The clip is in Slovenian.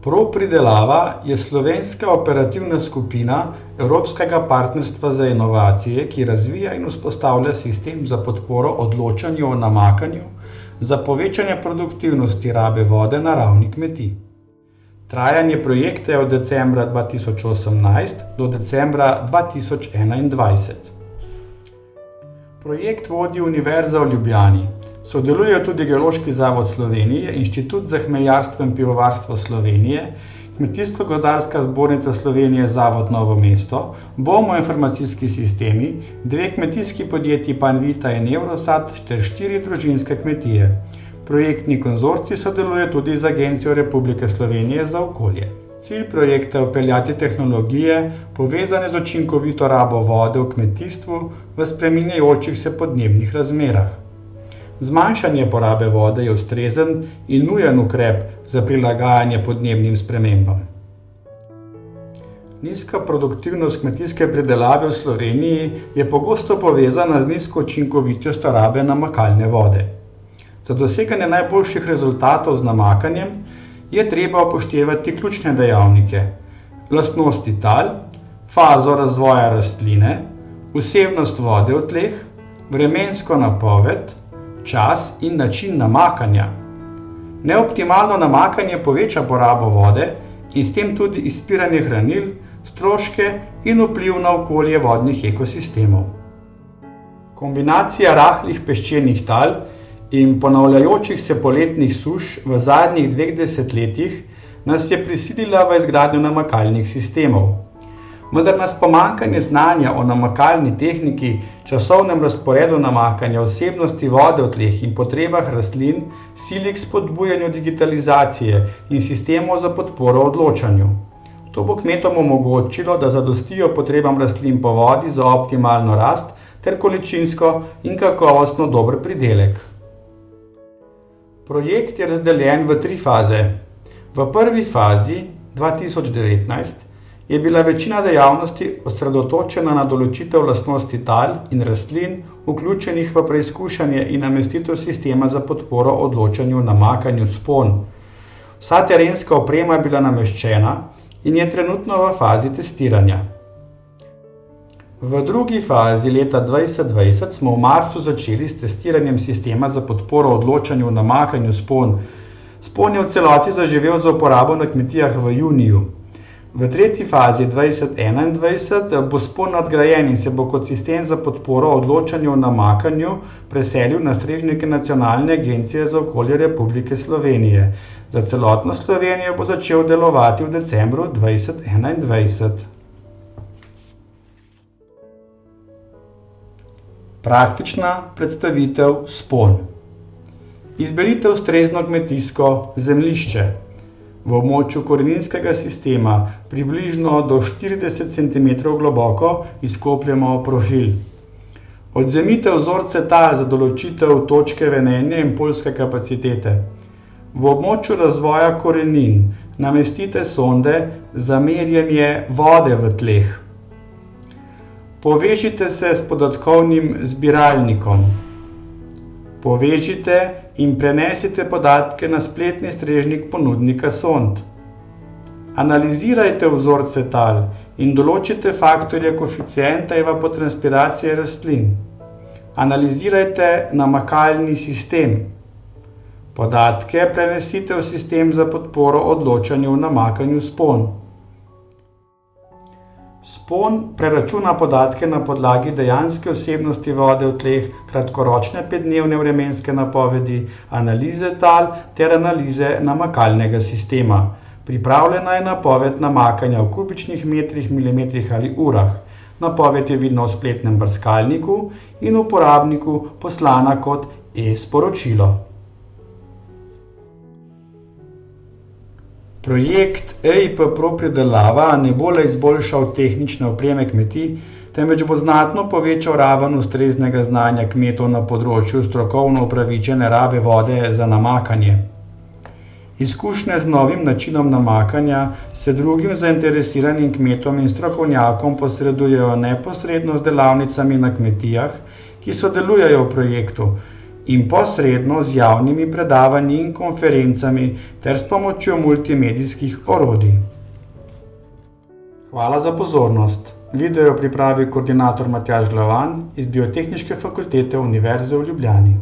ProPridelava je slovenska operativna skupina Evropskega partnerstva za inovacije, ki razvija in vzpostavlja sistem za podporo odločanju o namakanju za povečanje produktivnosti rabe vode na ravni kmetij. Trajanje projekta je od decembra 2018 do decembra 2021. Projekt vodi Univerza v Ljubljani. Sodelujejo tudi Geološki zavod Slovenije, Inštitut za hmeljarstvo in pivovarstvo Slovenije, Kmetijsko-gozdarska zbornica Slovenije, Zavod Novo mesto, BOMO informacijski sistemi, 2 kmetijski podjetji Panvita in Evrosat ter 4 družinske kmetije. Projektni konzorcij sodeluje tudi z Agencijo Republike Slovenije za okolje. Cilj projekta je vpeljati tehnologije, povezane z učinkovito rabo vode v kmetijstvu v spreminjajočih se podnebnih razmerah. Zmanjšanje porabe vode je ustrezen in nujen ukrep za prilagajanje podnebnim spremembam. Nizka produktivnost kmetijske pridelave v Sloveniji je pogosto povezana z nizko učinkovitostjo rabe namakalne vode. Za doseganje najboljših rezultatov z namakanjem je treba upoštevati ključne dejavnike: lastnosti tal, fazo razvoja rastline, vsebnost vode v tleh, vremensko napoved, čas in način namakanja. Neoptimalno namakanje poveča porabo vode in s tem tudi izpiranje hranil, stroške in vpliv na okolje vodnih ekosistemov. Kombinacija rahlih peščenih tal in ponavljajočih se poletnih suš v zadnjih 2 desetletjih nas je prisilila v izgradnjo namakalnih sistemov. Vendar nas pomanjkanje znanja o namakalni tehniki, časovnem razporedu namakanja, vsebnosti vode v tleh in potrebah rastlin sili k spodbujanju digitalizacije in sistemov za podporo odločanju. To bo kmetom omogočilo, da zadostijo potrebam rastlin po vodi za optimalno rast ter količinsko in kakovostno dober pridelek. Projekt je razdeljen v 3 faze. V prvi fazi, 2019, je bila večina dejavnosti osredotočena na določitev lastnosti tal in rastlin, vključenih v preizkušanje in namestitev sistema za podporo odločanju o namakanju SPON. Vsa terenska oprema je bila nameščena in je trenutno v fazi testiranja. V drugi fazi leta 2020 smo v marcu začeli s testiranjem sistema za podporo odločanju o namakanju SPON. SPON je v celoti zaživel za uporabo na kmetijah v juniju. V tretji fazi 2021 bo SPON nadgrajen in se bo kot sistem za podporo odločanju o namakanju preselil na strežnike Nacionalne agencije za okolje Republike Slovenije. Za celotno Slovenijo bo začel delovati v decembru 2021. Praktična predstavitev SPON. Izberite ustrezno kmetijsko zemljišče. V območju koreninskega sistema približno do 40 cm globoko izkopljemo profil. Odvzemite vzorce tal za določitev točke venenja in poljske kapacitete. V območju razvoja korenin namestite sonde za merjenje vode v tleh. Povežite se s podatkovnim zbiralnikom. Povežite in prenesite podatke na spletni strežnik ponudnika sond. Analizirajte vzorce tal in določite faktorje koeficienta evapotranspiracije rastlin. Analizirajte namakalni sistem. Podatke prenesite v sistem za podporo odločanju o namakanju SPON. SPON preračuna podatke na podlagi dejanske vsebnosti vode v tleh, kratkoročne 5-dnevne vremenske napovedi, analize tal ter analize namakalnega sistema. Pripravljena je napoved namakanja v kubičnih metrih, milimetrih ali urah. Napoved je vidna v spletnem brskalniku in uporabniku poslana kot e-sporočilo. Projekt EIP ProPridelava ne bo le izboljšal tehnične opreme kmetij, temveč bo znatno povečal raven ustreznega znanja kmetov na področju strokovno upravičene rabe vode za namakanje. Izkušnje z novim načinom namakanja se drugim zainteresiranim kmetom in strokovnjakom posredujejo neposredno z delavnicami na kmetijah, ki sodelujejo v projektu. in posredno z javnimi predavanji in konferencami ter s pomočjo multimedijskih orodij. Hvala za pozornost. Video pripravi koordinator Matjaž Glavan iz Biotehniške fakultete Univerze v Ljubljani.